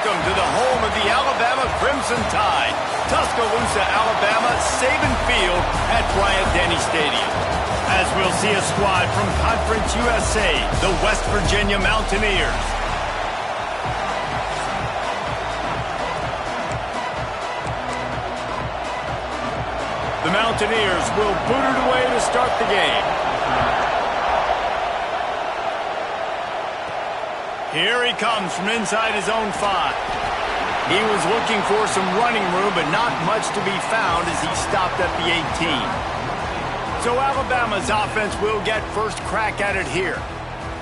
Welcome to the home of the Alabama Crimson Tide, Tuscaloosa, Alabama, Saban Field at Bryant-Denny Stadium. As we'll see a squad from Conference USA, the West Virginia Mountaineers. The Mountaineers will boot it away to start the game. Here he comes from inside his own 5. He was looking for some running room, but not much to be found as he stopped at the 18. So Alabama's offense will get first crack at it here.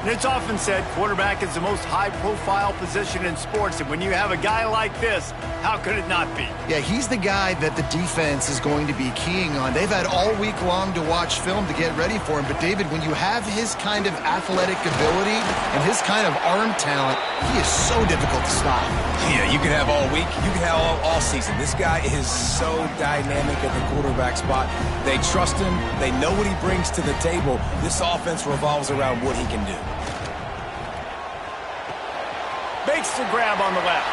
And it's often said quarterback is the most high-profile position in sports, and when you have a guy like this, how could it not be? Yeah, he's the guy that the defense is going to be keying on. They've had all week long to watch film to get ready for him. But, David, when you have his kind of athletic ability and his kind of arm talent, he is so difficult to stop. Yeah, you can have all week. You can have all season. This guy is so dynamic at the quarterback spot. They trust him. They know what he brings to the table. This offense revolves around what he can do. Makes the grab on the left.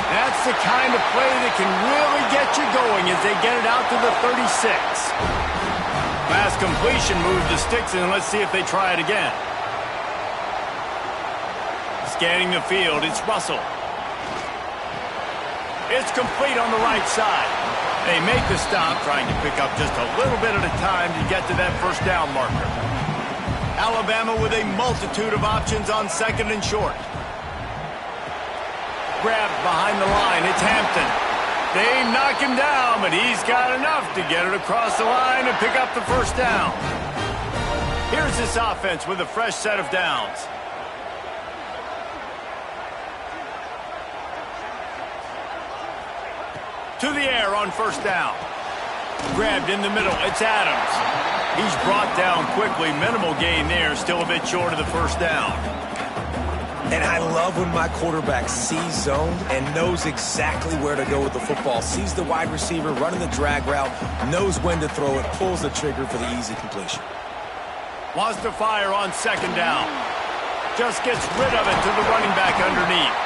That's the kind of play that can really get you going as they get it out to the 36. Pass completion move to sticks, and let's see if they try it again. Scanning the field, it's Russell. It's complete on the right side. They make the stop, trying to pick up just a little bit at a time to get to that first down marker. Alabama with a multitude of options on second and short. Grabbed behind the line, it's Hampton. They knock him down, but he's got enough to get it across the line and pick up the first down. Here's this offense with a fresh set of downs. To the air on first down. Grabbed in the middle, it's Adams. He's brought down quickly. Minimal gain there, still a bit short of the first down. And I love when my quarterback sees zone and knows exactly where to go with the football. Sees the wide receiver running the drag route, knows when to throw it, pulls the trigger for the easy completion. Wants to fire on second down. Just gets rid of it to the running back underneath.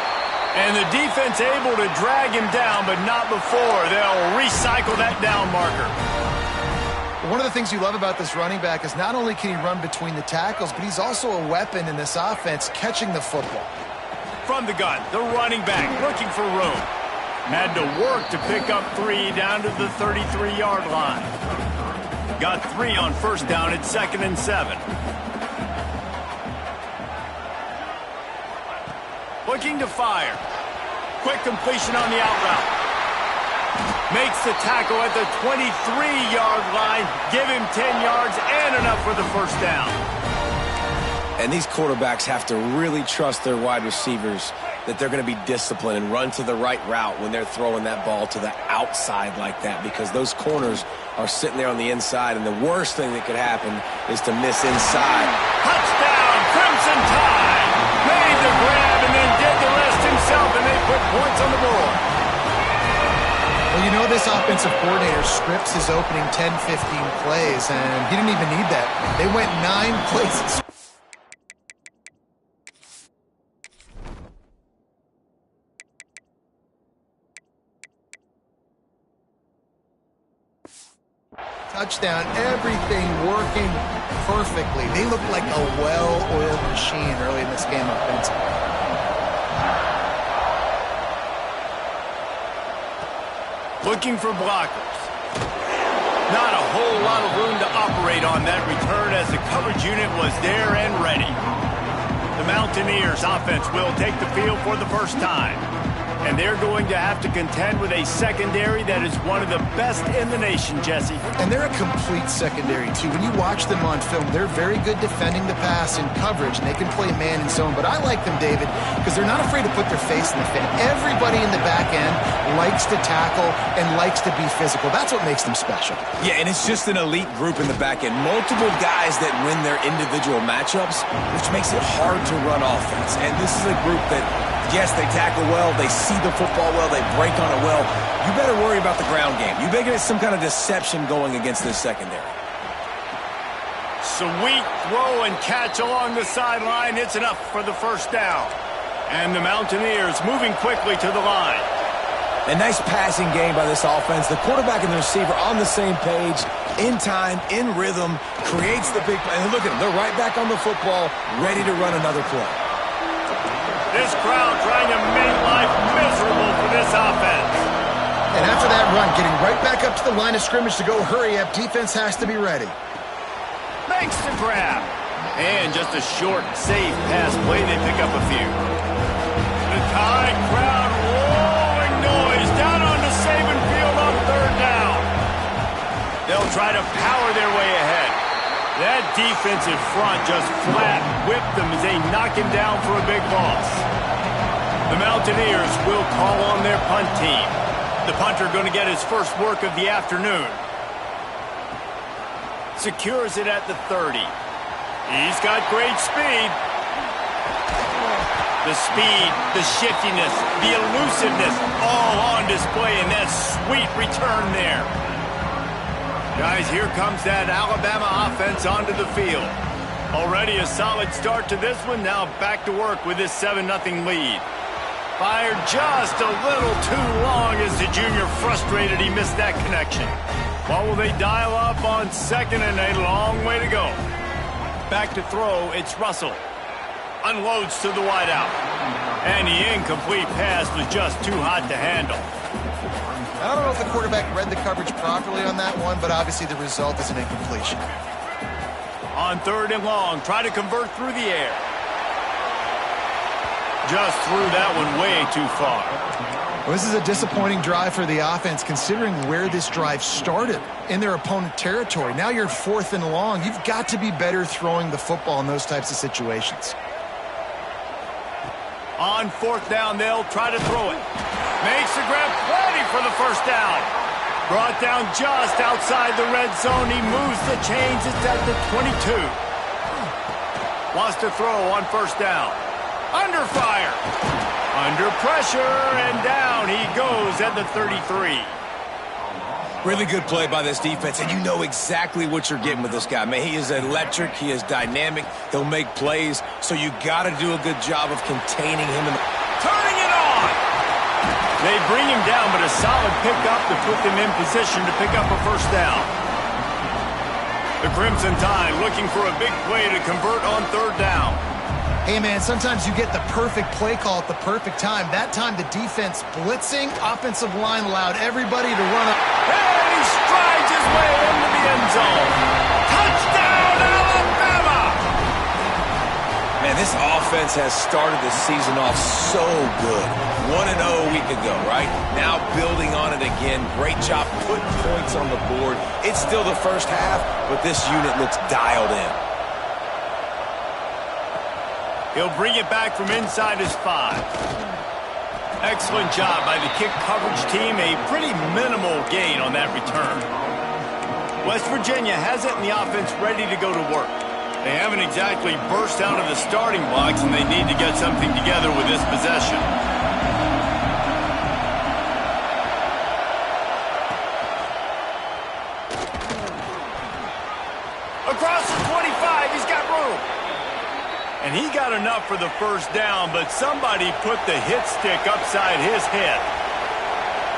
And the defense able to drag him down, but not before. They'll recycle that down marker. One of the things you love about this running back is not only can he run between the tackles, but he's also a weapon in this offense, catching the football. From the gun, the running back looking for room. Had to work to pick up 3 down to the 33-yard line. Got 3 on first down at 2nd and 7. Looking to fire. Quick completion on the out route. Makes the tackle at the 23-yard line. Give him 10 yards and enough for the first down. And these quarterbacks have to really trust their wide receivers that they're going to be disciplined and run to the right route when they're throwing that ball to the outside like that, because those corners are sitting there on the inside, and the worst thing that could happen is to miss inside. Touchdown, Crimson Tide! Made the grab and then did the rest himself, and they put points on the board. Well, you know this offensive coordinator scripts his opening 10, 15 plays, and he didn't even need that. They went 9 places. Touchdown, everything working perfectly. They look like a well-oiled machine early in this game offensively. Looking for blockers. Not a whole lot of room to operate on that return as the coverage unit was there and ready. The Mountaineers offense will take the field for the first time. And they're going to have to contend with a secondary that is one of the best in the nation, Jesse. And they're a complete secondary, too. When you watch them on film, they're very good defending the pass in coverage, and they can play man and zone. But I like them, David, because they're not afraid to put their face in the fan. Everybody in the back end likes to tackle and likes to be physical. That's what makes them special. Yeah, and it's just an elite group in the back end. Multiple guys that win their individual matchups, which makes it hard to run offense. And this is a group that, yes, they tackle well, they see the football well, they break on it well. You better worry about the ground game. You better get some kind of deception going against this secondary. Sweet throw and catch along the sideline. It's enough for the first down. And the Mountaineers moving quickly to the line. A nice passing game by this offense. The quarterback and the receiver on the same page, in time, in rhythm, creates the big play. And look at them. They're right back on the football, ready to run another play. This crowd trying to make life miserable for this offense. And after that run, getting right back up to the line of scrimmage to go hurry up, defense has to be ready. Makes the grab. And just a short, safe pass play. They pick up a few. The Tide crowd rolling noise down on the Saban field on third down. They'll try to power their way ahead. That defensive front just flat whipped them as they knock him down for a big loss. The Mountaineers will call on their punt team. The punter going to get his first work of the afternoon. Secures it at the 30. He's got great speed. The speed, the shiftiness, the elusiveness, all on display in that sweet return there. Guys, here comes that Alabama offense onto the field. Already a solid start to this one. Now back to work with this 7-0 lead. Fired just a little too long as the junior frustrated he missed that connection. What will they dial up on second and a long way to go? Back to throw, it's Russell. Unloads to the wideout. And the incomplete pass was just too hot to handle. I don't know if the quarterback read the coverage properly on that one, but obviously the result is an incompletion. On third and long, try to convert through the air. Just threw that one way too far. Well, this is a disappointing drive for the offense, considering where this drive started in their opponent territory. Now you're fourth and long. You've got to be better throwing the football in those types of situations. On fourth down, they'll try to throw it. Makes the grab plenty for the first down. Brought down just outside the red zone. He moves the chains. It's at the 22. Wants to throw on first down. Under fire. Under pressure, and down he goes at the 33. Really good play by this defense, and you know exactly what you're getting with this guy. Man, he is electric. He is dynamic. He'll make plays, so you got to do a good job of containing him. Turning it on! They bring him down, but a solid pickup to put them in position to pick up a first down. The Crimson Tide looking for a big play to convert on third down. Hey, man, sometimes you get the perfect play call at the perfect time. That time, the defense blitzing, offensive line allowed everybody to run up. And he strides his way into the end zone. Touchdown, Alabama! Man, this offense has started the season off so good. 1-0 a week ago, right? Now building on it again. Great job putting points on the board. It's still the first half, but this unit looks dialed in. He'll bring it back from inside his 5. Excellent job by the kick coverage team. A pretty minimal gain on that return. West Virginia has it and the offense ready to go to work. They haven't exactly burst out of the starting blocks, and they need to get something together with this possession. Across the 25, he's got room. And he got enough for the first down, but somebody put the hit stick upside his head.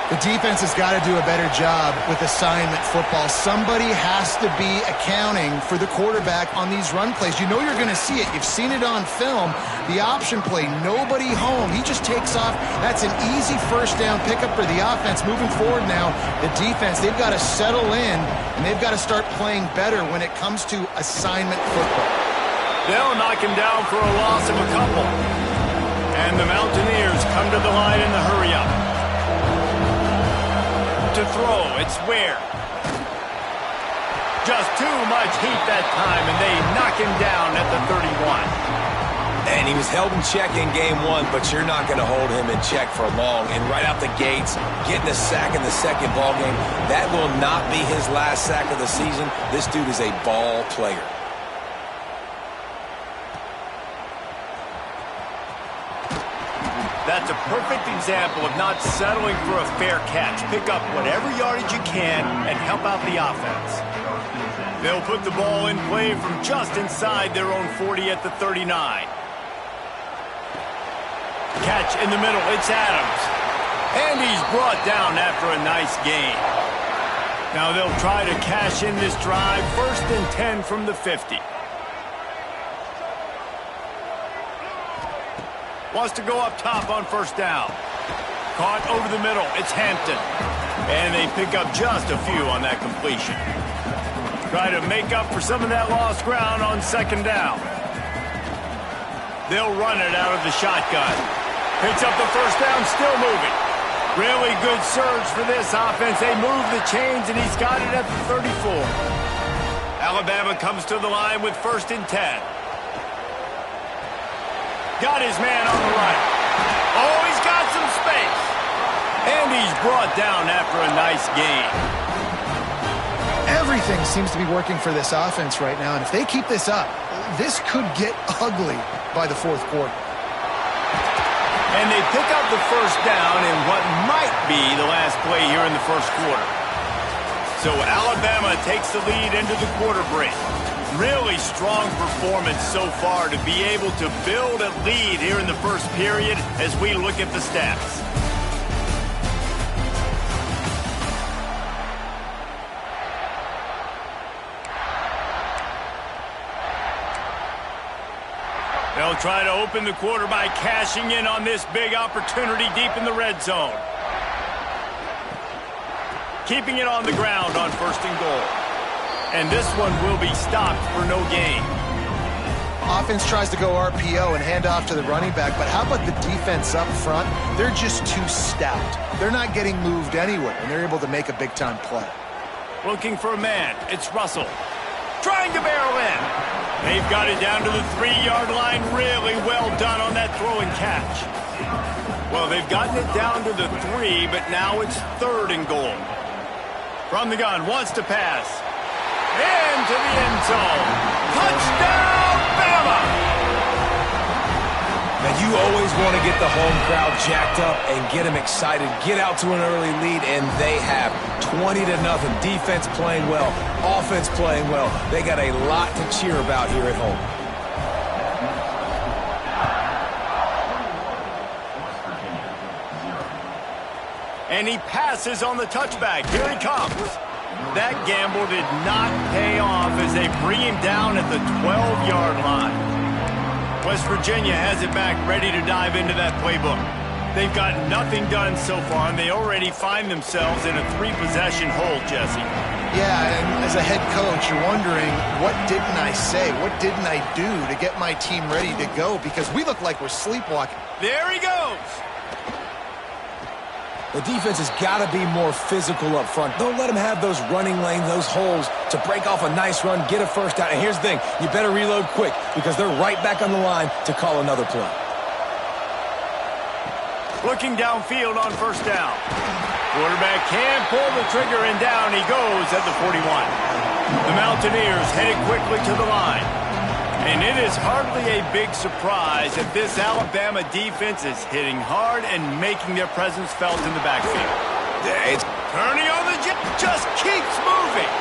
The defense has got to do a better job with assignment football. Somebody has to be accounting for the quarterback on these run plays. You know you're going to see it. You've seen it on film. The option play, nobody home. He just takes off. That's an easy first down pickup for the offense. Moving forward now, the defense, they've got to settle in, and they've got to start playing better when it comes to assignment football. They'll knock him down for a loss of a couple. And the Mountaineers come to the line in the hurry-up. To throw, it's Ware. Just too much heat that time, and they knock him down at the 31. And he was held in check in game 1, but you're not going to hold him in check for long. And right out the gates, getting a sack in the second ball game, that will not be his last sack of the season. This dude is a ball player. That's a perfect example of not settling for a fair catch. Pick up whatever yardage you can and help out the offense. They'll put the ball in play from just inside their own 40 at the 39. Catch in the middle. It's Adams. And he's brought down after a nice gain. Now they'll try to cash in this drive. 1st and 10 from the 50. Wants to go up top on 1st down. Caught over the middle. It's Hampton. And they pick up just a few on that completion. Try to make up for some of that lost ground on 2nd down. They'll run it out of the shotgun. Picks up the 1st down, still moving. Really good surge for this offense. They move the chains, and he's got it at the 34. Alabama comes to the line with 1st and 10. Got his man on the right. Oh, he's got some space. And he's brought down after a nice gain. Everything seems to be working for this offense right now, and if they keep this up, this could get ugly by the 4th quarter. And they pick up the 1st down in what might be the last play here in the 1st quarter. So Alabama takes the lead into the quarter break. Really strong performance so far to be able to build a lead here in the 1st period as we look at the stats. They'll try to open the quarter by cashing in on this big opportunity deep in the red zone. Keeping it on the ground on 1st and goal. And this one will be stopped for no gain. Offense tries to go RPO and hand off to the running back, but how about the defense up front? They're just too stout. They're not getting moved anywhere, and they're able to make a big-time play. Looking for a man. It's Russell. Trying to barrel in. They've got it down to the 3-yard line. Really well done on that throw and catch. Well, they've gotten it down to the 3, but now it's 3rd and goal. From the gun, wants to pass. Into the end zone. Touchdown, Bama! Now, you always want to get the home crowd jacked up and get them excited, get out to an early lead, and they have 20-0. Defense playing well, offense playing well. They got a lot to cheer about here at home. And he passes on the touchback. Here he comes. That gamble did not pay off as they bring him down at the 12-yard line. West Virginia has it back, ready to dive into that playbook. They've got nothing done so far, and they already find themselves in a 3-possession hole, Jesse. Yeah, and as a head coach, you're wondering, what didn't I say? What didn't I do to get my team ready to go? Because we look like we're sleepwalking. There he goes. The defense has got to be more physical up front. Don't let them have those running lanes, those holes to break off a nice run, get a 1st down. And here's the thing, you better reload quick because they're right back on the line to call another play. Looking downfield on 1st down. Quarterback can pull the trigger, and down he goes at the 41. The Mountaineers headed quickly to the line. And it is hardly a big surprise that this Alabama defense is hitting hard and making their presence felt in the backfield. It's turning on the jet, just keeps moving.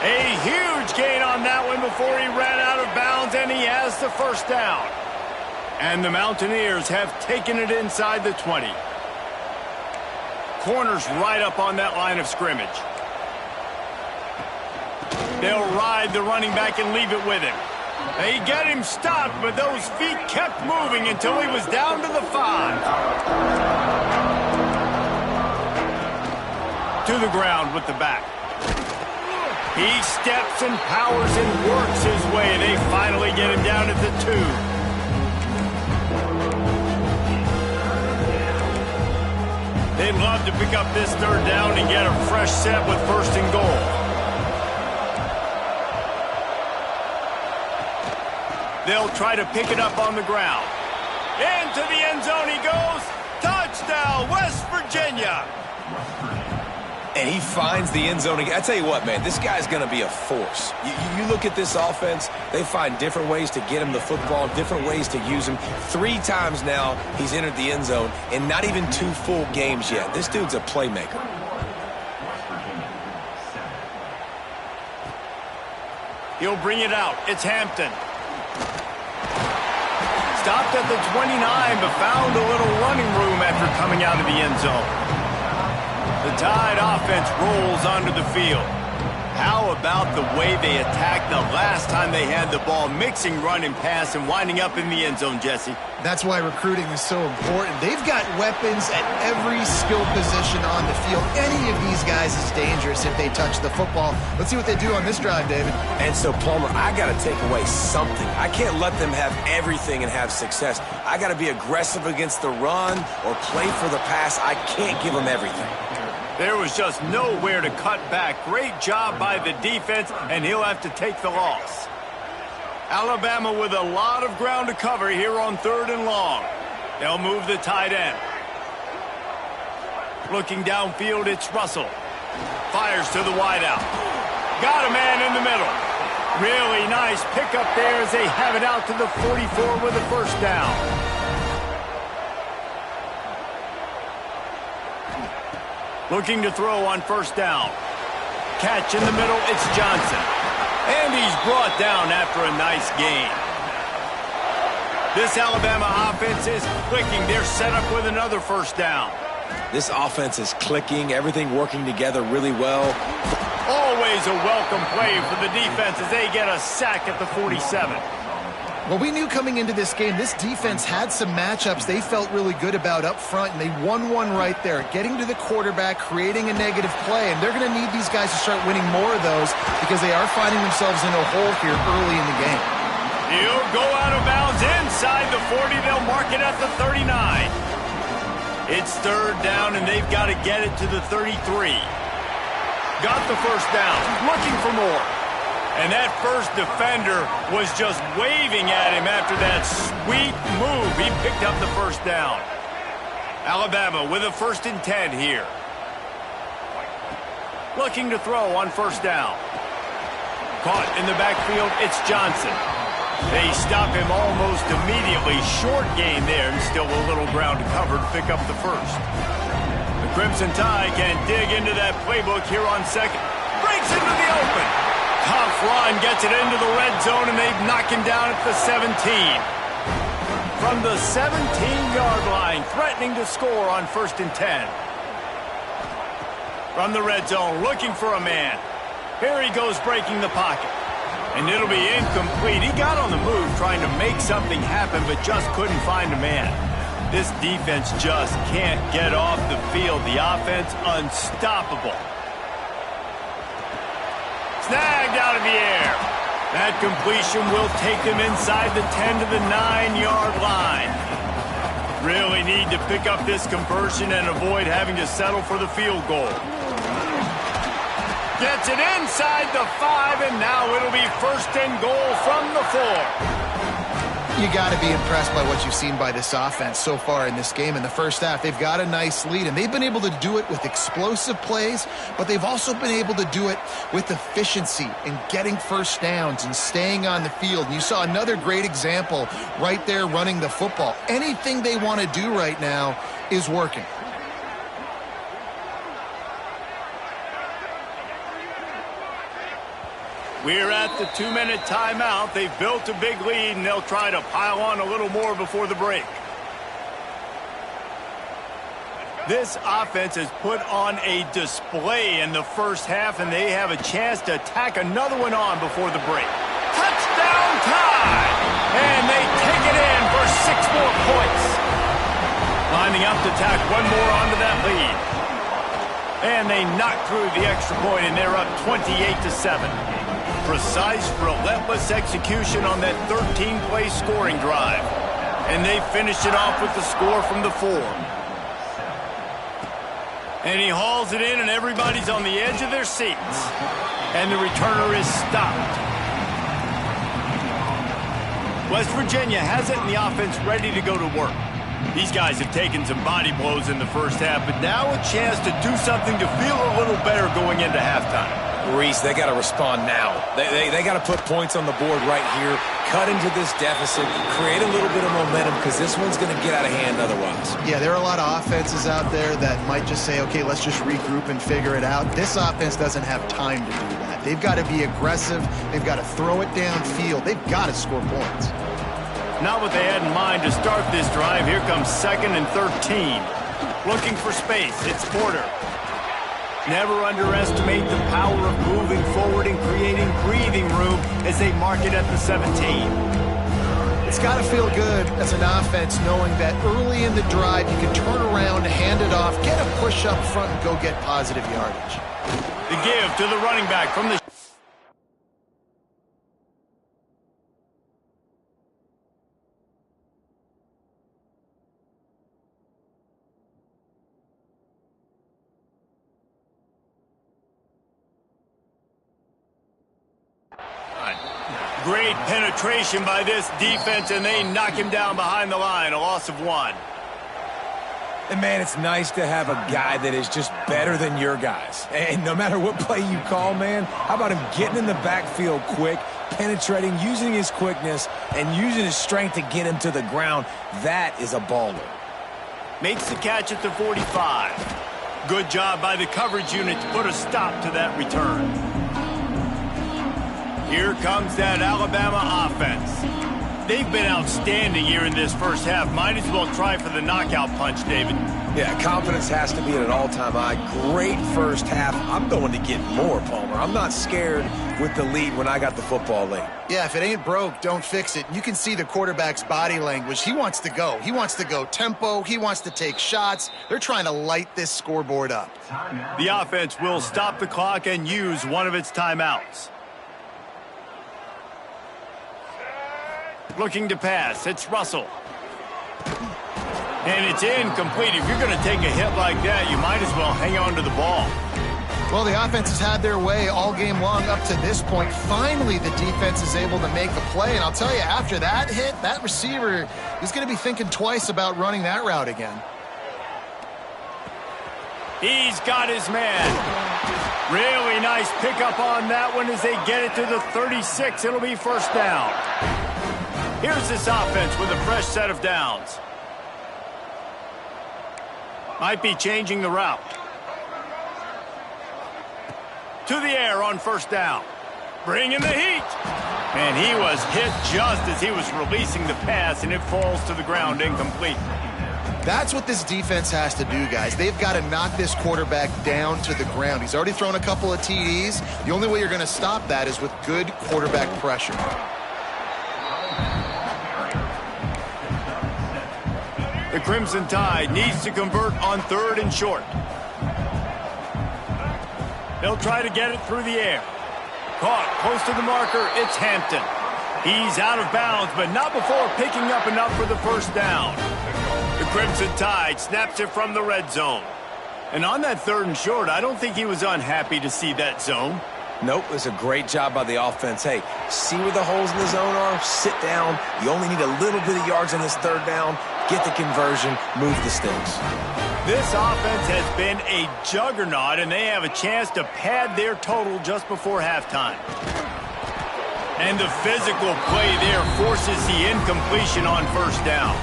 A huge gain on that one before he ran out of bounds, and he has the 1st down. And the Mountaineers have taken it inside the 20. Corners right up on that line of scrimmage. They'll ride the running back and leave it with him. They get him stopped, but those feet kept moving until he was down to the 5. To the ground with the back. He steps and powers and works his way. They finally get him down at the 2. They'd love to pick up this 3rd down and get a fresh set with 1st and goal. They'll try to pick it up on the ground. Into the end zone he goes. Touchdown, West Virginia. And he finds the end zone again. I tell you what, man, this guy's going to be a force. You look at this offense, they find different ways to get him the football, different ways to use him. 3 times now he's entered the end zone, and not even 2 full games yet. This dude's a playmaker. He'll bring it out. It's Hampton. stopped at the 29, but found a little running room after coming out of the end zone. The Tide offense rolls onto the field. How about the way they attacked the last time they had the ball, mixing run and pass and winding up in the end zone, Jesse? That's why recruiting is so important. They've got weapons at every skill position on the field. Any of these guys is dangerous if they touch the football. Let's see what they do on this drive, David. And so, Palmer, I got to take away something. I can't let them have everything and have success. I got to be aggressive against the run or play for the pass. I can't give them everything. There was just nowhere to cut back. Great job by the defense, and he'll have to take the loss. Alabama with a lot of ground to cover here on 3rd and long. They'll move the tight end. Looking downfield, it's Russell. Fires to the wideout. Got a man in the middle. Really nice pickup there as they have it out to the 44 with a first down. Looking to throw on first down. Catch in the middle, it's Johnson. And he's brought down after a nice gain. This Alabama offense is clicking. They're set up with another first down. This offense is clicking, everything working together really well. Always a welcome play for the defense as they get a sack at the 47. Well, we knew coming into this game, this defense had some matchups they felt really good about up front, and they won one right there, getting to the quarterback, creating a negative play, and they're going to need these guys to start winning more of those because they are finding themselves in a hole here early in the game. He'll go out of bounds inside the 40. They'll mark it at the 39. It's 3rd down, and they've got to get it to the 33. Got the first down, looking for more. And that first defender was just waving at him after that sweet move. He picked up the first down. Alabama with a 1st and 10 here. Looking to throw on first down. Caught in the backfield, it's Johnson. They stop him almost immediately. Short gain there and still a little ground to cover to pick up the first. The Crimson Tide can dig into that playbook here on 2nd. Breaks into the open. Tough run, gets it into the red zone, and they've knocked him down at the 17. From the 17-yard line, threatening to score on 1st and 10. From the red zone, looking for a man. Here he goes breaking the pocket. And it'll be incomplete. He got on the move trying to make something happen, but just couldn't find a man. This defense just can't get off the field. The offense unstoppable. Snagged out of the air. That completion will take them inside the 10 to the 9-yard line. Really need to pick up this conversion and avoid having to settle for the field goal. Gets it inside the 5, and now it'll be 1st and goal from the 4. You got to be impressed by what you've seen by this offense so far in this game. In the first half, they've got a nice lead, and they've been able to do it with explosive plays, but they've also been able to do it with efficiency and getting first downs and staying on the field. And you saw another great example right there running the football. Anything they want to do right now is working. We're at the 2-minute timeout. They've built a big lead, and they'll try to pile on a little more before the break. This offense has put on a display in the first half, and they have a chance to tack another one on before the break. Touchdown Tide! And they take it in for 6 more points. Lining up to tack one more onto that lead. And they knock through the extra point, and they're up 28-7. Precise, relentless execution on that 13-play scoring drive. And they finish it off with the score from the 4. And he hauls it in, and everybody's on the edge of their seats. And the returner is stopped. West Virginia has it, and the offense ready to go to work. These guys have taken some body blows in the first half, but now a chance to do something to feel a little better going into halftime. Reese, they got to respond now. They got to put points on the board right here, cut into this deficit, create a little bit of momentum, because this one's going to get out of hand otherwise. Yeah, there are a lot of offenses out there that might just say, okay, let's just regroup and figure it out. This offense doesn't have time to do that. They've got to be aggressive. They've got to throw it downfield. They've got to score points. Not what they had in mind to start this drive. Here comes 2nd and 13. Looking for space. It's Porter. Never underestimate the power of moving forward and creating breathing room as they mark it at the 17. It's got to feel good as an offense knowing that early in the drive you can turn around, hand it off, get a push up front, and go get positive yardage. The give to the running back from the... Great penetration by this defense, and they knock him down behind the line. A loss of 1. And, man, it's nice to have a guy that is just better than your guys. And no matter what play you call, man, how about him getting in the backfield quick, penetrating, using his quickness, and using his strength to get him to the ground? That is a baller. Makes the catch at the 45. Good job by the coverage unit to put a stop to that return. Here comes that Alabama offense. They've been outstanding here in this first half. Might as well try for the knockout punch, David. Yeah, confidence has to be at an all-time high. Great first half. I'm going to get more, Palmer. I'm not scared with the lead when I got the football late. Yeah, if it ain't broke, don't fix it. You can see the quarterback's body language. He wants to go. He wants to go tempo. He wants to take shots. They're trying to light this scoreboard up. The offense will stop the clock and use one of its timeouts. Looking to pass. It's Russell. And it's incomplete. If you're going to take a hit like that, you might as well hang on to the ball. Well, the offense has had their way all game long up to this point. Finally, the defense is able to make a play. And I'll tell you, after that hit, that receiver is going to be thinking twice about running that route again. He's got his man. Really nice pickup on that one as they get it to the 36. It'll be first down. Here's this offense with a fresh set of downs. Might be changing the route. To the air on first down. Bringing the heat. And he was hit just as he was releasing the pass, and it falls to the ground incomplete. That's what this defense has to do, guys. They've got to knock this quarterback down to the ground. He's already thrown a couple of TDs. The only way you're going to stop that is with good quarterback pressure. The Crimson Tide needs to convert on 3rd and short. They'll try to get it through the air. Caught close to the marker. It's Hampton. He's out of bounds, but not before picking up enough for the first down. The Crimson Tide snaps it from the red zone. And on that 3rd and short, I don't think he was unhappy to see that zone. Nope, it's a great job by the offense. Hey, see where the holes in the zone are? Sit down. You only need a little bit of yards on this 3rd down. Get the conversion, move the sticks. This offense has been a juggernaut, and they have a chance to pad their total just before halftime. And the physical play there forces the incompletion on first down.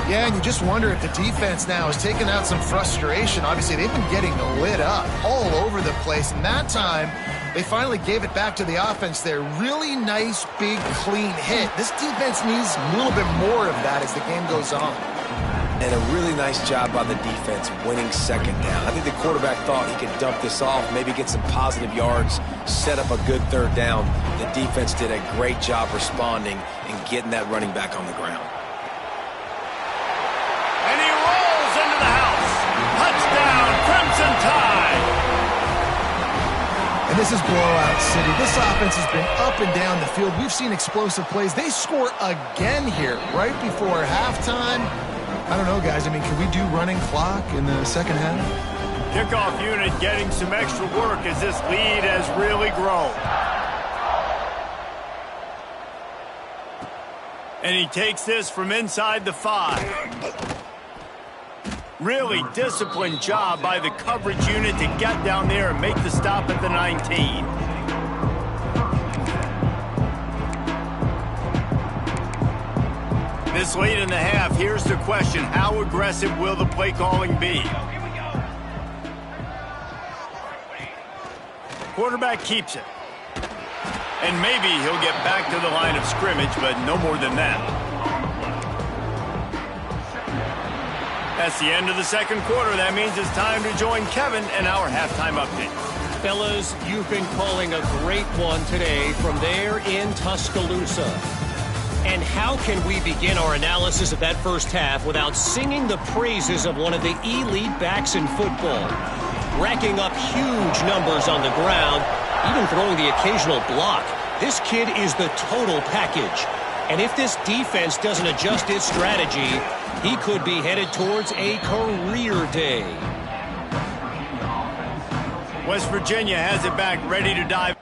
Yeah, and you just wonder if the defense now is taking out some frustration. Obviously, they've been getting lit up all over the place, and that time they finally gave it back to the offense there. Really nice, big, clean hit. This defense needs a little bit more of that as the game goes on. And a really nice job by the defense winning 2nd down. I think the quarterback thought he could dump this off, maybe get some positive yards, set up a good 3rd down. The defense did a great job responding and getting that running back on the ground. And he rolls into the house. Touchdown, Crimson Tide. And this is blowout city. This offense has been up and down the field. We've seen explosive plays. They score again here right before halftime. I don't know, guys. I mean, can we do running clock in the second half? Kickoff unit getting some extra work as this lead has really grown. And he takes this from inside the 5. Really disciplined job by the coverage unit to get down there and make the stop at the 19. This late in the half, here's the question. How aggressive will the play calling be? Quarterback keeps it. And maybe he'll get back to the line of scrimmage, but no more than that. That's the end of the second quarter. That means it's time to join Kevin in our halftime update. Fellas, you've been calling a great one today from there in Tuscaloosa. And how can we begin our analysis of that first half without singing the praises of one of the elite backs in football? Racking up huge numbers on the ground, even throwing the occasional block. This kid is the total package. And if this defense doesn't adjust its strategy, he could be headed towards a career day. West Virginia has it back, ready to dive.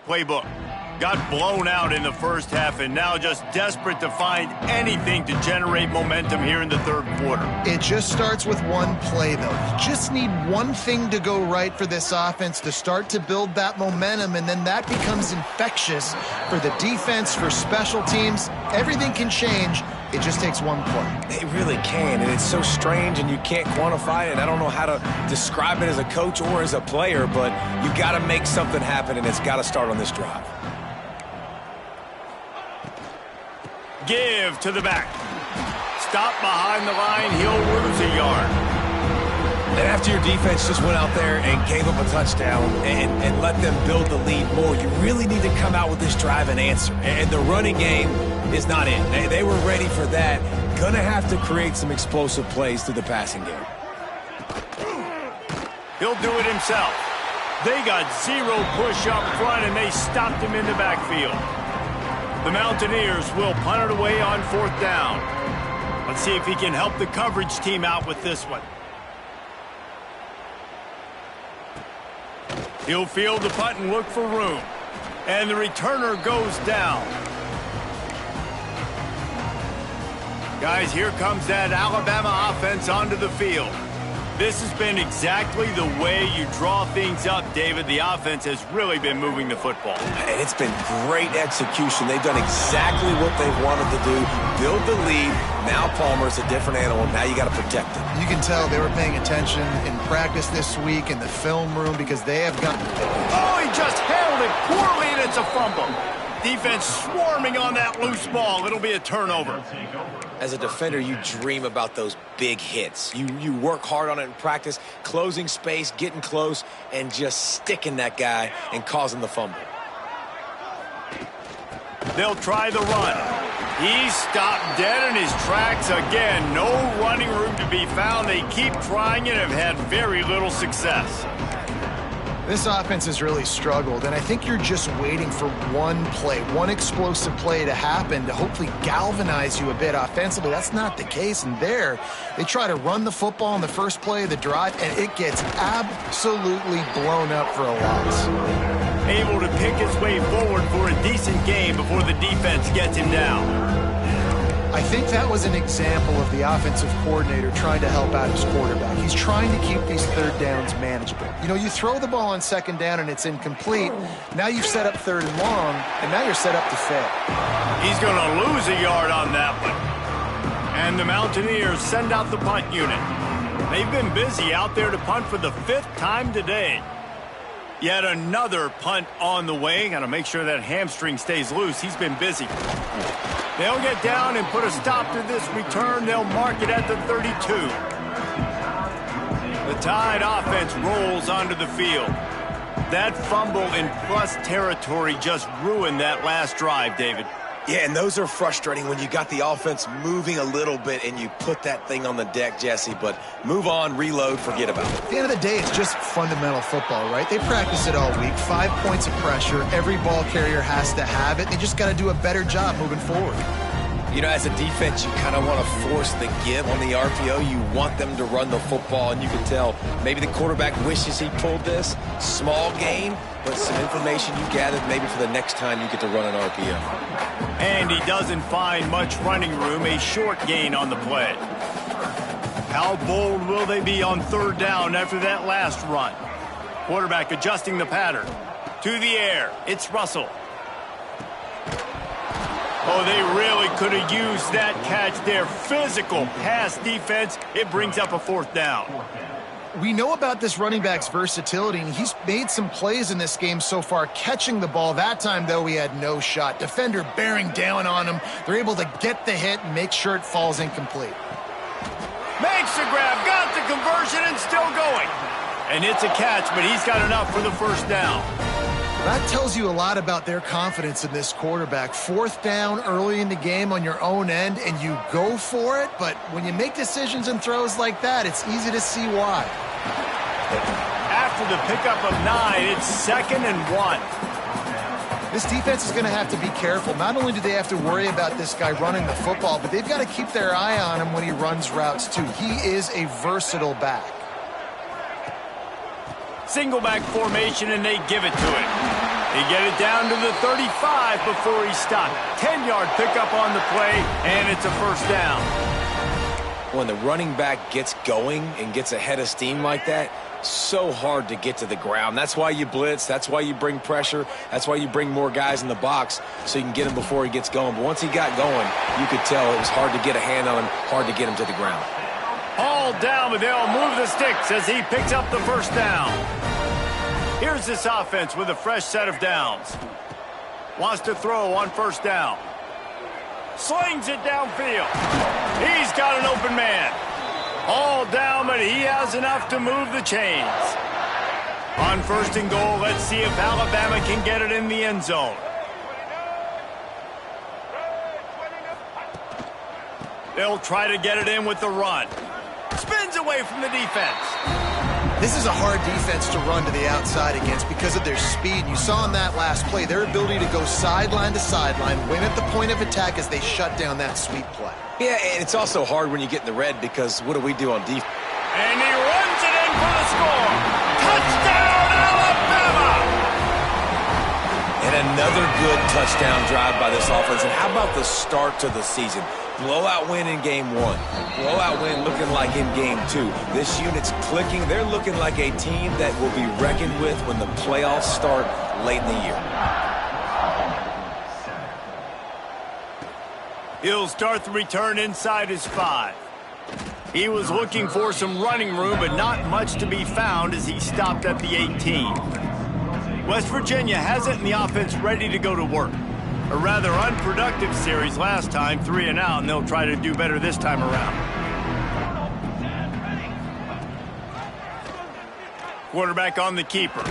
Playbook. Got blown out in the first half and now just desperate to find anything to generate momentum here in the third quarter. It just starts with one play, though. You just need one thing to go right for this offense to start to build that momentum, and then that becomes infectious for the defense, for special teams. Everything can change. It just takes one play. It really can, and it's so strange, and you can't quantify it. I don't know how to describe it as a coach or as a player, but you got to make something happen, and it's got to start on this drive. Give to the back. Stop behind the line. He'll lose a yard. And after your defense just went out there and gave up a touchdown and let them build the lead more, you really need to come out with this drive and answer. And the running game is not in. They were ready for that. Gonna have to create some explosive plays through the passing game. He'll do it himself. They got zero push up front, and they stopped him in the backfield. The Mountaineers will punt it away on fourth down. Let's see if he can help the coverage team out with this one. He'll field the punt and look for room. And the returner goes down. Guys, here comes that Alabama offense onto the field. This has been exactly the way you draw things up, David. The offense has really been moving the football. And it's been great execution. They've done exactly what they wanted to do. Build the lead. Now Palmer's a different animal. Now you got to protect it. You can tell they were paying attention in practice this week in the film room because they have got... Oh, he just handled it poorly, and it's a fumble. Defense swarming on that loose ball. It'll be a turnover. As a defender, you dream about those big hits. You work hard on it in practice, closing space, getting close, and just sticking that guy and causing the fumble. They'll try the run. He's stopped dead in his tracks again. No running room to be found. They keep trying and have had very little success. This offense has really struggled, and I think you're just waiting for one play, one explosive play to happen to hopefully galvanize you a bit offensively. That's not the case, and there, they try to run the football in the first play of the drive, and it gets absolutely blown up for a loss. Able to pick his way forward for a decent game before the defense gets him down. I think that was an example of the offensive coordinator trying to help out his quarterback. He's trying to keep these third downs manageable. You know, you throw the ball on second down and it's incomplete. Now you've set up third and long, and now you're set up to fail. He's going to lose a yard on that one. And the Mountaineers send out the punt unit. They've been busy out there to punt for the 5th time today. Yet another punt on the way. Got to make sure that hamstring stays loose. He's been busy. They'll get down and put a stop to this return. They'll mark it at the 32. The Tide offense rolls onto the field. That fumble in plus territory just ruined that last drive, David. Yeah, and those are frustrating when you got the offense moving a little bit and you put that thing on the deck, Jesse. But move on, reload, forget about it. At the end of the day, it's just fundamental football, right? They practice it all week. 5 points of pressure. Every ball carrier has to have it. They just got to do a better job moving forward. You know, as a defense, you kind of want to force the give on the RPO. You want them to run the football, and you can tell maybe the quarterback wishes he pulled this. Small gain, but some information you gathered maybe for the next time you get to run an RPO. And he doesn't find much running room, a short gain on the play. How bold will they be on third down after that last run? Quarterback adjusting the pattern. To the air, it's Russell. Oh, they really could have used that catch there. Physical pass defense. It brings up a 4th down. We know about this running back's versatility, and he's made some plays in this game so far catching the ball. That time, though, he had no shot. Defender bearing down on him. They're able to get the hit and make sure it falls incomplete. Makes the grab, got the conversion, and still going. And it's a catch, but he's got enough for the 1st down. That tells you a lot about their confidence in this quarterback. 4th down early in the game on your own end, and you go for it. But when you make decisions and throws like that, it's easy to see why. After the pickup of 9, it's 2nd and 1. This defense is going to have to be careful. Not only do they have to worry about this guy running the football, but they've got to keep their eye on him when he runs routes, too. He is a versatile back. Single back formation, and they give it to him. They get it down to the 35 before he's stopped. 10-yard pickup on the play, and it's a 1st down. When the running back gets going and gets ahead of steam like that, so hard to get to the ground. That's why you blitz. That's why you bring pressure. That's why you bring more guys in the box so you can get him before he gets going. But once he got going, you could tell it was hard to get a hand on him, hard to get him to the ground. Hauled down, but they'll move the sticks as he picks up the 1st down. Here's this offense with a fresh set of downs. Wants to throw on 1st down. Slings it downfield. He's got an open man. All down, but he has enough to move the chains. On 1st and goal, let's see if Alabama can get it in the end zone. They'll try to get it in with the run. Spins away from the defense. This is a hard defense to run to the outside against because of their speed. You saw in that last play their ability to go sideline to sideline, win at the point of attack as they shut down that sweep play. Yeah, and it's also hard when you get in the red because what do we do on defense? And he runs it in for the score. Touchdown, Alabama! And another good touchdown drive by this offense. And how about the start to the season? Blowout win in game 1. Blowout win looking like in game 2. This unit's clicking. They're looking like a team that will be reckoned with when the playoffs start late in the year. He'll start the return inside his 5. He was looking for some running room, but not much to be found as he stopped at the 18. West Virginia has it, and the offense ready to go to work. A rather unproductive series last time, 3 and out, and they'll try to do better this time around. Quarterback on the keeper.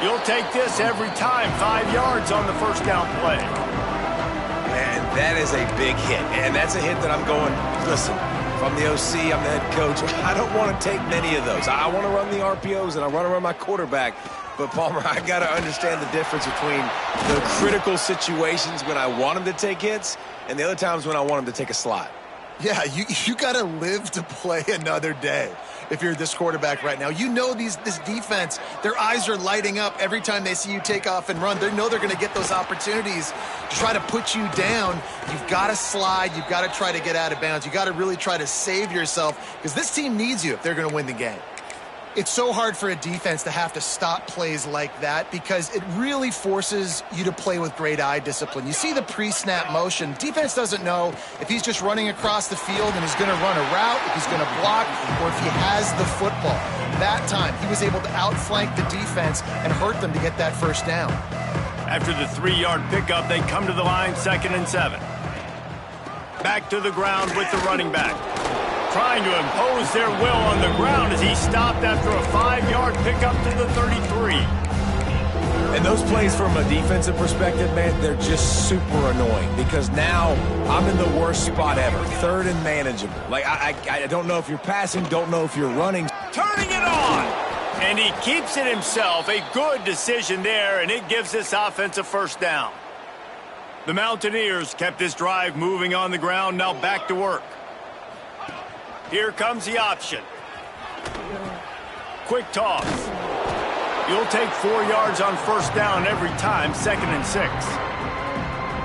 You'll take this every time. 5 yards on the 1st down play. Man, that is a big hit. And that's a hit that I'm going, listen, if I'm the OC, I'm the head coach, I don't want to take many of those. I want to run the RPOs, and I want to run my quarterback. But, Palmer, I got to understand the difference between the critical situations when I want him to take hits and the other times when I want him to take a slot. Yeah, you got to live to play another day if you're this quarterback right now. You know this defense, their eyes are lighting up every time they see you take off and run. They know they're going to get those opportunities to try to put you down. You've got to slide. You've got to try to get out of bounds. You've got to really try to save yourself because this team needs you if they're going to win the game. It's so hard for a defense to have to stop plays like that because it really forces you to play with great eye discipline. You see the pre-snap motion. Defense doesn't know if he's just running across the field and he's going to run a route, if he's going to block, or if he has the football. That time, he was able to outflank the defense and hurt them to get that first down. After the 3-yard pickup, they come to the line, 2nd and 7. Back to the ground with the running back. Trying to impose their will on the ground as he stopped after a 5-yard pickup to the 33. And those plays from a defensive perspective, man, they're just super annoying because now I'm in the worst spot ever, 3rd and manageable. Like, I don't know if you're passing, don't know if you're running. Turning it on! And he keeps it himself. A good decision there, and it gives this offense a first down. The Mountaineers kept this drive moving on the ground, now back to work. Here comes the option. Quick toss. You'll take 4 yards on first down every time, 2nd and 6.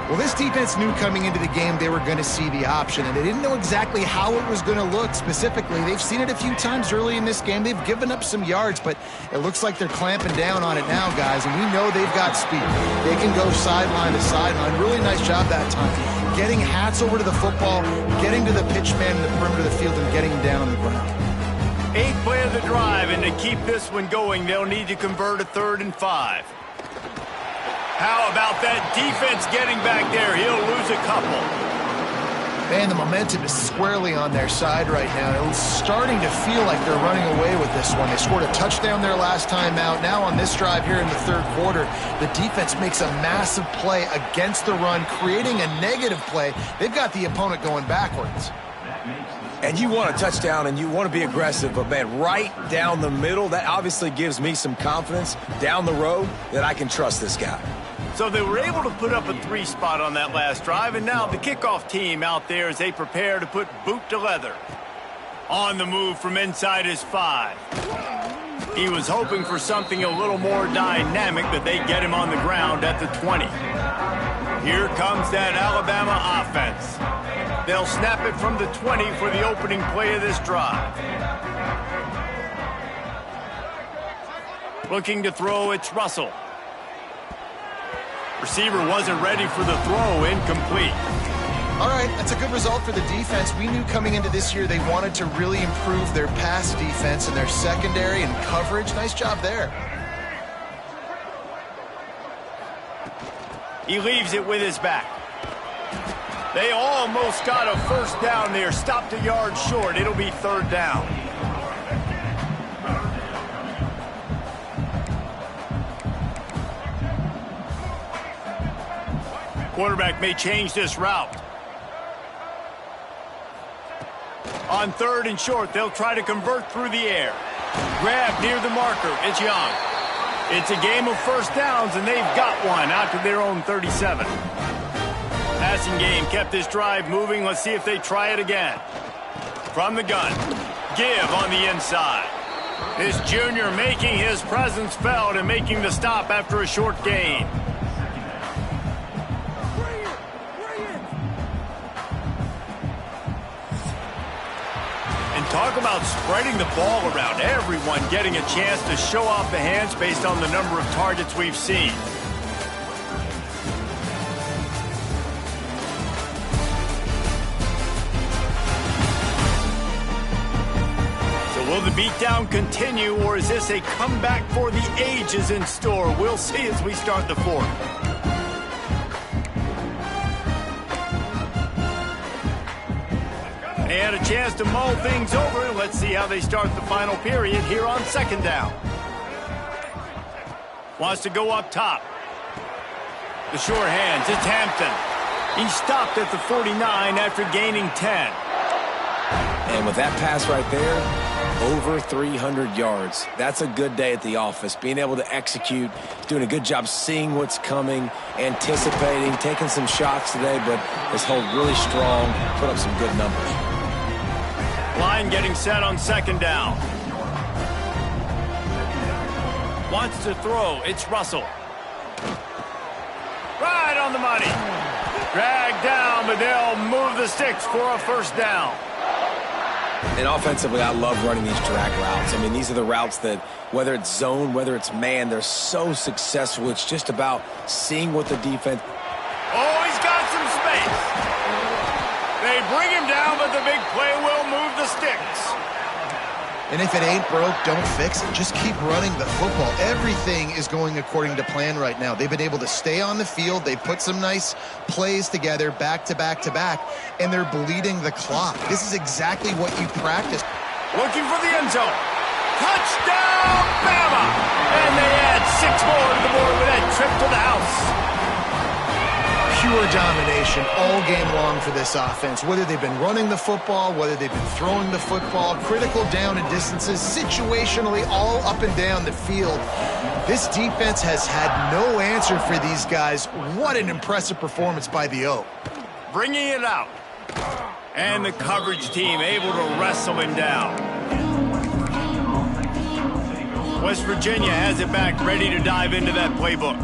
Well, this defense knew coming into the game they were going to see the option, and they didn't know exactly how it was going to look specifically. They've seen it a few times early in this game. They've given up some yards, but it looks like they're clamping down on it now, guys, and we know they've got speed. They can go sideline to sideline. Really nice job that time. Getting hats over to the football, getting to the pitch man in the perimeter of the field, and getting him down on the ground. 8th play of the drive, and to keep this one going, they'll need to convert a 3rd and 5. How about that defense getting back there? He'll lose a couple. Man, the momentum is squarely on their side right now. It's starting to feel like they're running away with this one. They scored a touchdown their last time out. Now on this drive here in the 3rd quarter, the defense makes a massive play against the run, creating a negative play. They've got the opponent going backwards. And you want a touchdown and you want to be aggressive, but, man, right down the middle, that obviously gives me some confidence down the road that I can trust this guy. So they were able to put up a 3 spot on that last drive, and now the kickoff team out there as they prepare to put boot to leather. On the move from inside his 5. He was hoping for something a little more dynamic, but they get him on the ground at the 20. Here comes that Alabama offense. They'll snap it from the 20 for the opening play of this drive. Looking to throw, it's Russell. Receiver wasn't ready for the throw, incomplete. All right, that's a good result for the defense. We knew coming into this year they wanted to really improve their pass defense and their secondary and coverage. Nice job there. He leaves it with his back. They almost got a first down there, stopped a yard short. It'll be 3rd down. Quarterback may change this route. On 3rd and short, they'll try to convert through the air. Grab near the marker. It's Young. It's a game of first downs, and they've got one out to their own 37. Passing game kept this drive moving. Let's see if they try it again. From the gun. Give on the inside. This junior making his presence felt and making the stop after a short gain. Talk about spreading the ball around. Everyone getting a chance to show off the hands based on the number of targets we've seen. So will the beatdown continue, or is this a comeback for the ages in store? We'll see as we start the 4th. They had a chance to mull things over, and let's see how they start the final period here on 2nd down. Wants to go up top. The short hands, it's Hampton. He stopped at the 49 after gaining 10. And with that pass right there, Over 300 yards. That's a good day at the office. Being able to execute, doing a good job seeing what's coming, anticipating, taking some shots today, but has held really strong, put up some good numbers. Line getting set on second down. Wants to throw. It's Russell. Right on the money. Dragged down, but they'll move the sticks for a first down. And offensively, I love running these drag routes. I mean, these are the routes that, whether it's zone, whether it's man, they're so successful. It's just about seeing what the defense... Oh, he's got some space. They bring him down, but the big play will move the sticks. And if it ain't broke, don't fix it. Just keep running the football. Everything is going according to plan right now. They've been able to stay on the field. They put some nice plays together, back to back to back, and they're bleeding the clock. This is exactly what you practice. Looking for the end zone. Touchdown, Bama! And they add 6 more to the board with that trip to the house. Pure domination all game long for this offense. Whether they've been running the football, whether they've been throwing the football, critical down and distances, situationally all up and down the field. This defense has had no answer for these guys. What an impressive performance by the O. Bringing it out. And the coverage team able to wrestle him down. West Virginia has it back, ready to dive into that playbook.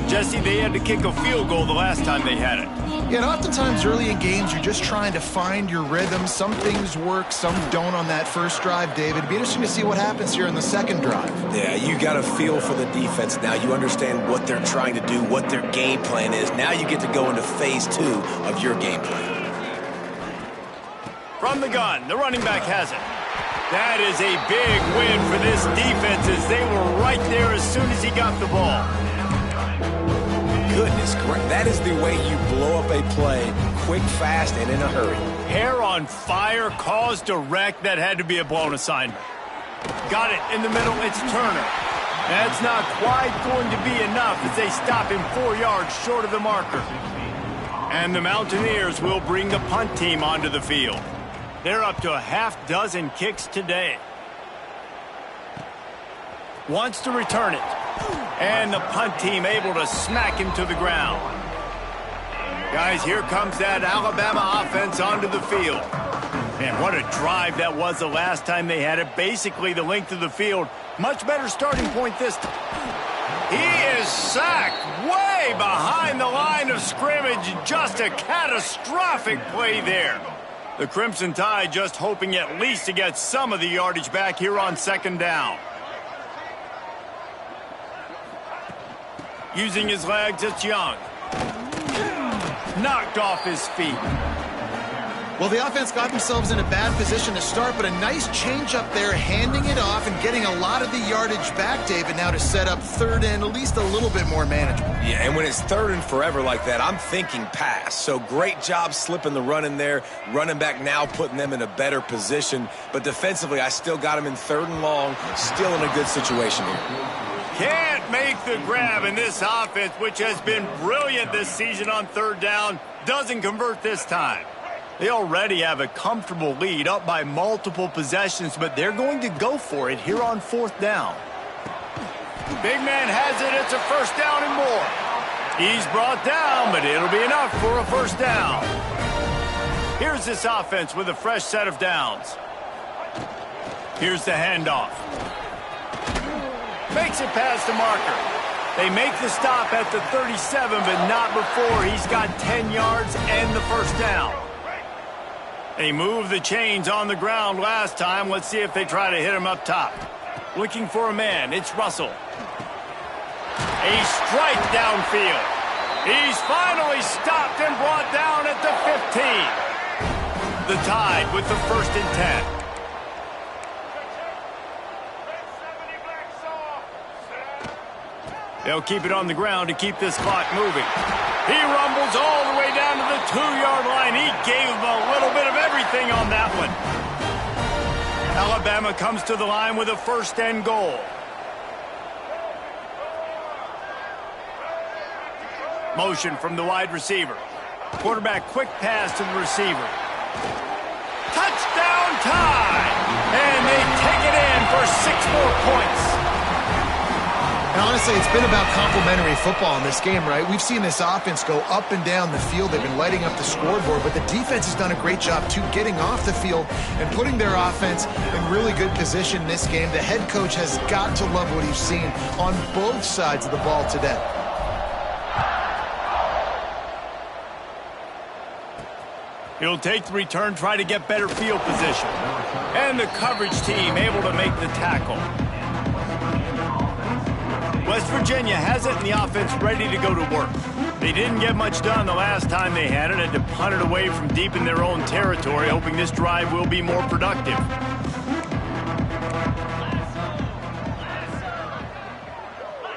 Jesse, they had to kick a field goal the last time they had it. Yeah, and oftentimes early in games, you're just trying to find your rhythm. Some things work, some don't on that first drive, David. It'd be interesting to see what happens here in the second drive. Yeah, you got a feel for the defense now. You understand what they're trying to do, what their game plan is. Now you get to go into phase 2 of your game plan. From the gun, the running back has it. That is a big win for this defense as they were right there as soon as he got the ball. Goodness, correct. That is the way you blow up a play, quick, fast, and in a hurry. Hair on fire, caused a wreck. That had to be a blown assignment. Got it in the middle. It's Turner. That's not quite going to be enough as they stop him 4 yards short of the marker. And the Mountaineers will bring the punt team onto the field. They're up to a half-dozen kicks today. Wants to return it. And the punt team able to smack him to the ground. Guys, here comes that Alabama offense onto the field. Man, what a drive that was the last time they had it. Basically the length of the field. Much better starting point this time. He is sacked way behind the line of scrimmage. Just a catastrophic play there. The Crimson Tide just hoping at least to get some of the yardage back here on second down. Using his legs, it's Young. Knocked off his feet. Well, the offense got themselves in a bad position to start, but a nice change up there, handing it off and getting a lot of the yardage back, David, now to set up third and at least a little bit more manageable. Yeah, and when it's third and forever like that, I'm thinking pass. So great job slipping the run in there. Running back now putting them in a better position. But defensively, I still got them in third and long, still in a good situation here. Can't make the grab, in this offense, which has been brilliant this season on third down, doesn't convert this time. They already have a comfortable lead up by multiple possessions, but they're going to go for it here on fourth down. Big man has it. It's a first down and more. He's brought down, but it'll be enough for a first down. Here's this offense with a fresh set of downs. Here's the handoff. Makes it past the marker. They make the stop at the 37, but not before he's got 10 yards and the first down. They moved the chains on the ground last time. Let's see if they try to hit him up top. Looking for a man. It's Russell. A strike downfield. He's finally stopped and brought down at the 15. The Tide with the 1st and 10. They'll keep it on the ground to keep this clock moving. He rumbles all the way down to the 2-yard line. He gave him a little bit of everything on that one. Alabama comes to the line with a 1st and goal. Motion from the wide receiver. Quarterback quick pass to the receiver. Touchdown Tide! And they take it in for 6 more points. And honestly, it's been about complementary football in this game, right? We've seen this offense go up and down the field. They've been lighting up the scoreboard, but the defense has done a great job, too, getting off the field and putting their offense in really good position in this game. The head coach has got to love what he's seen on both sides of the ball today. He'll take the return, try to get better field position. And the coverage team able to make the tackle. West Virginia has it, and the offense ready to go to work. They didn't get much done the last time they had it, had to punt it away from deep in their own territory, hoping this drive will be more productive.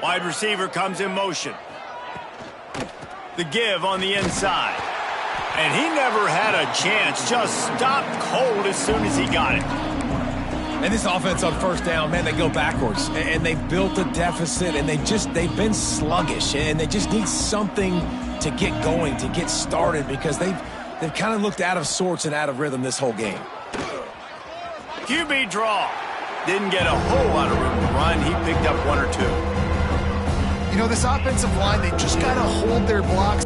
Wide receiver comes in motion. The give on the inside. And he never had a chance, just stopped cold as soon as he got it. And this offense on first down, man, they go backwards. And they've built a deficit, and they've been sluggish. And they just need something to get going, to get started, because they've kind of looked out of sorts and out of rhythm this whole game. QB draw. Didn't get a whole lot of room to run. He picked up 1 or 2. You know, this offensive line, they just got to hold their blocks.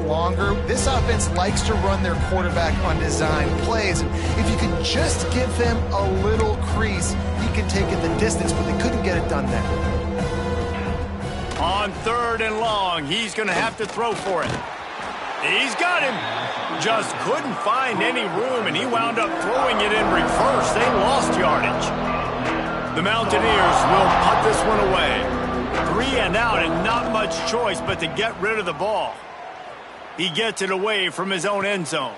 Longer. This offense likes to run their quarterback on design plays. And if you can just give him a little crease, he can take it the distance, but they couldn't get it done there. On 3rd and long, he's going to have to throw for it. He's got him. Just couldn't find any room, and he wound up throwing it in reverse. They lost yardage. The Mountaineers will punt this one away. 3 and out, and not much choice but to get rid of the ball. He gets it away from his own end zone.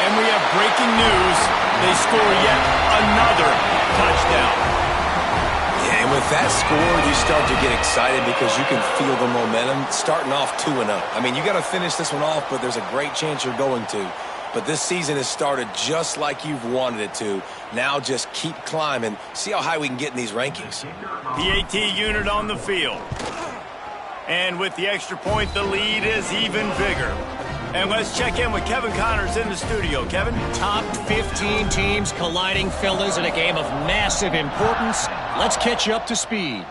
And we have breaking news. They score yet another touchdown. Yeah, and with that score, you start to get excited because you can feel the momentum starting off 2-0. I mean, you got to finish this one off, but there's a great chance you're going to. But this season has started just like you've wanted it to. Now just keep climbing. See how high we can get in these rankings. PAT unit on the field. And with the extra point, the lead is even bigger. And let's check in with Kevin Connors in the studio. Kevin? Top 15 teams colliding, fellas, in a game of massive importance. Let's catch you up to speed.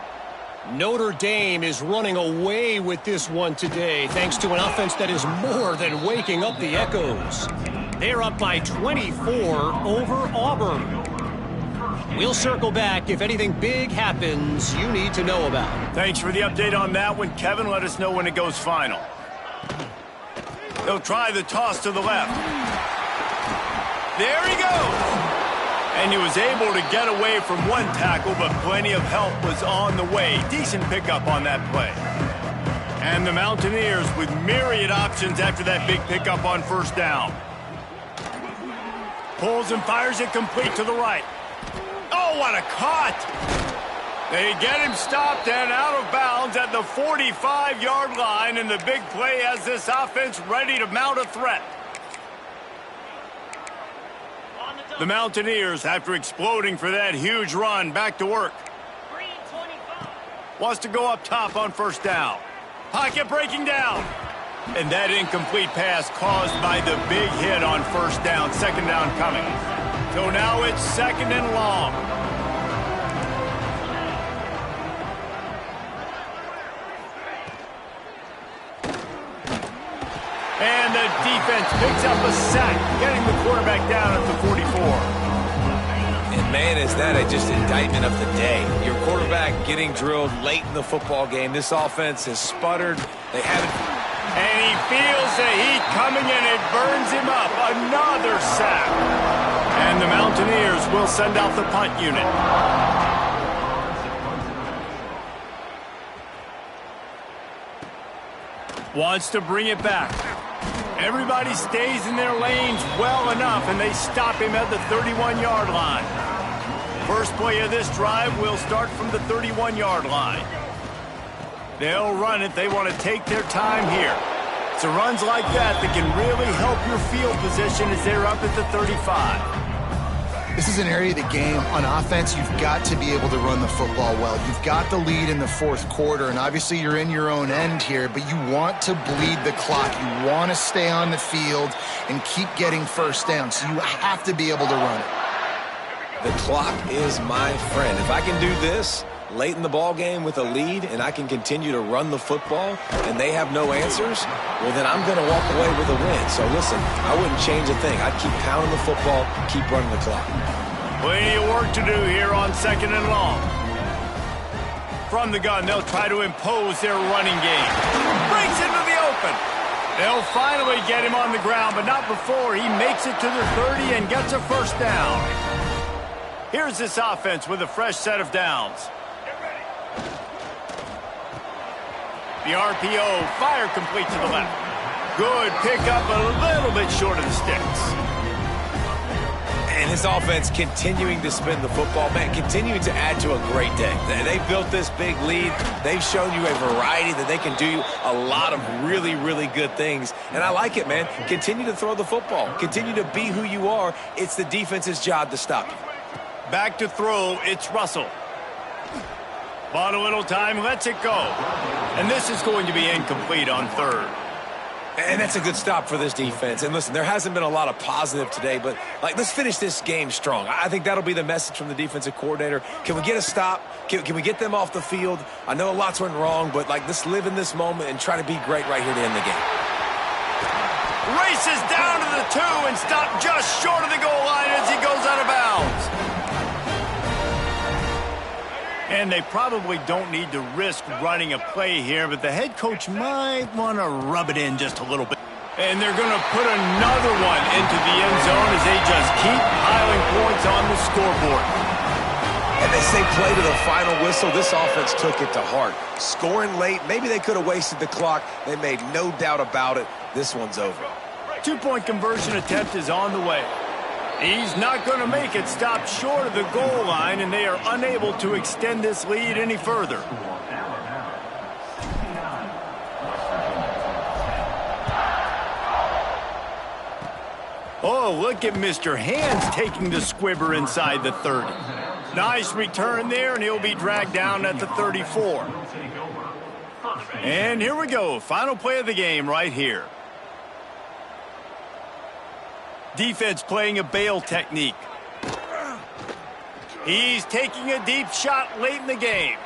Notre Dame is running away with this one today, thanks to an offense that is more than waking up the echoes. They're up by 24 over Auburn. We'll circle back if anything big happens you need to know about. Thanks for the update on that one, Kevin. Let us know when it goes final. They'll try the toss to the left. There he goes. And he was able to get away from one tackle, but plenty of help was on the way. Decent pickup on that play. And the Mountaineers with myriad options after that big pickup on first down. Pulls and fires it complete to the right. Oh, what a cut! They get him stopped and out of bounds at the 45-yard line, and the big play has this offense ready to mount a threat. The Mountaineers, after exploding for that huge run, back to work. Wants to go up top on first down. Pocket breaking down. And that incomplete pass caused by the big hit on first down, second down coming. So now it's 2nd and long. And the defense picks up a sack, getting the quarterback down at the 44. And man, is that just indictment of the day. Your quarterback getting drilled late in the football game. This offense has sputtered. They haven't. And he feels the heat coming in. It burns him up. Another sack. And the Mountaineers will send out the punt unit. Wants to bring it back. Everybody stays in their lanes well enough, and they stop him at the 31-yard line. First play of this drive will start from the 31-yard line. They'll run it. They want to take their time here. It's runs like that can really help your field position as they're up at the 35. This is an area of the game. On offense, you've got to be able to run the football well. You've got the lead in the fourth quarter, and obviously you're in your own end here, but you want to bleed the clock. You want to stay on the field and keep getting first down, so you have to be able to run it. The clock is my friend. If I can do this late in the ball game with a lead and I can continue to run the football and they have no answers, well, then I'm going to walk away with a win. So listen, I wouldn't change a thing. I'd keep pounding the football, keep running the clock. Plenty of work to do here on 2nd and long. From the gun, they'll try to impose their running game. Breaks into the open. They'll finally get him on the ground, but not before he makes it to the 30 and gets a first down. Here's this offense with a fresh set of downs. The RPO, fire complete to the left. Good pickup, a little bit short of the sticks. And his offense continuing to spin the football, man, continuing to add to a great day. They built this big lead. They've shown you a variety that they can do a lot of really, really good things. And I like it, man. Continue to throw the football. Continue to be who you are. It's the defense's job to stop you. Back to throw, it's Russell. Bought a little time, lets it go. And this is going to be incomplete on third. And that's a good stop for this defense. And listen, there hasn't been a lot of positive today, but let's finish this game strong. I think that'll be the message from the defensive coordinator. Can we get a stop? Can we get them off the field? I know a lot's went wrong, but let's live in this moment and try to be great right here to end the game. Races down to the 2 and stopped just short of the goal line as he goes out of bounds. And they probably don't need to risk running a play here, but the head coach might want to rub it in just a little bit. And they're going to put another one into the end zone as they just keep piling points on the scoreboard. And they say play to the final whistle. This offense took it to heart. Scoring late, maybe they could have wasted the clock. They made no doubt about it. This one's over. 2-point conversion attempt is on the way. He's not going to make it, stopped short of the goal line, and they are unable to extend this lead any further. Oh, look at Mr. Hands taking the squibber inside the 30. Nice return there, and he'll be dragged down at the 34. And here we go, final play of the game right here. Defense playing a bail technique. He's taking a deep shot late in the game.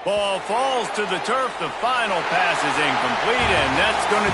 Ball falls to the turf. The final pass is incomplete, and that's going to do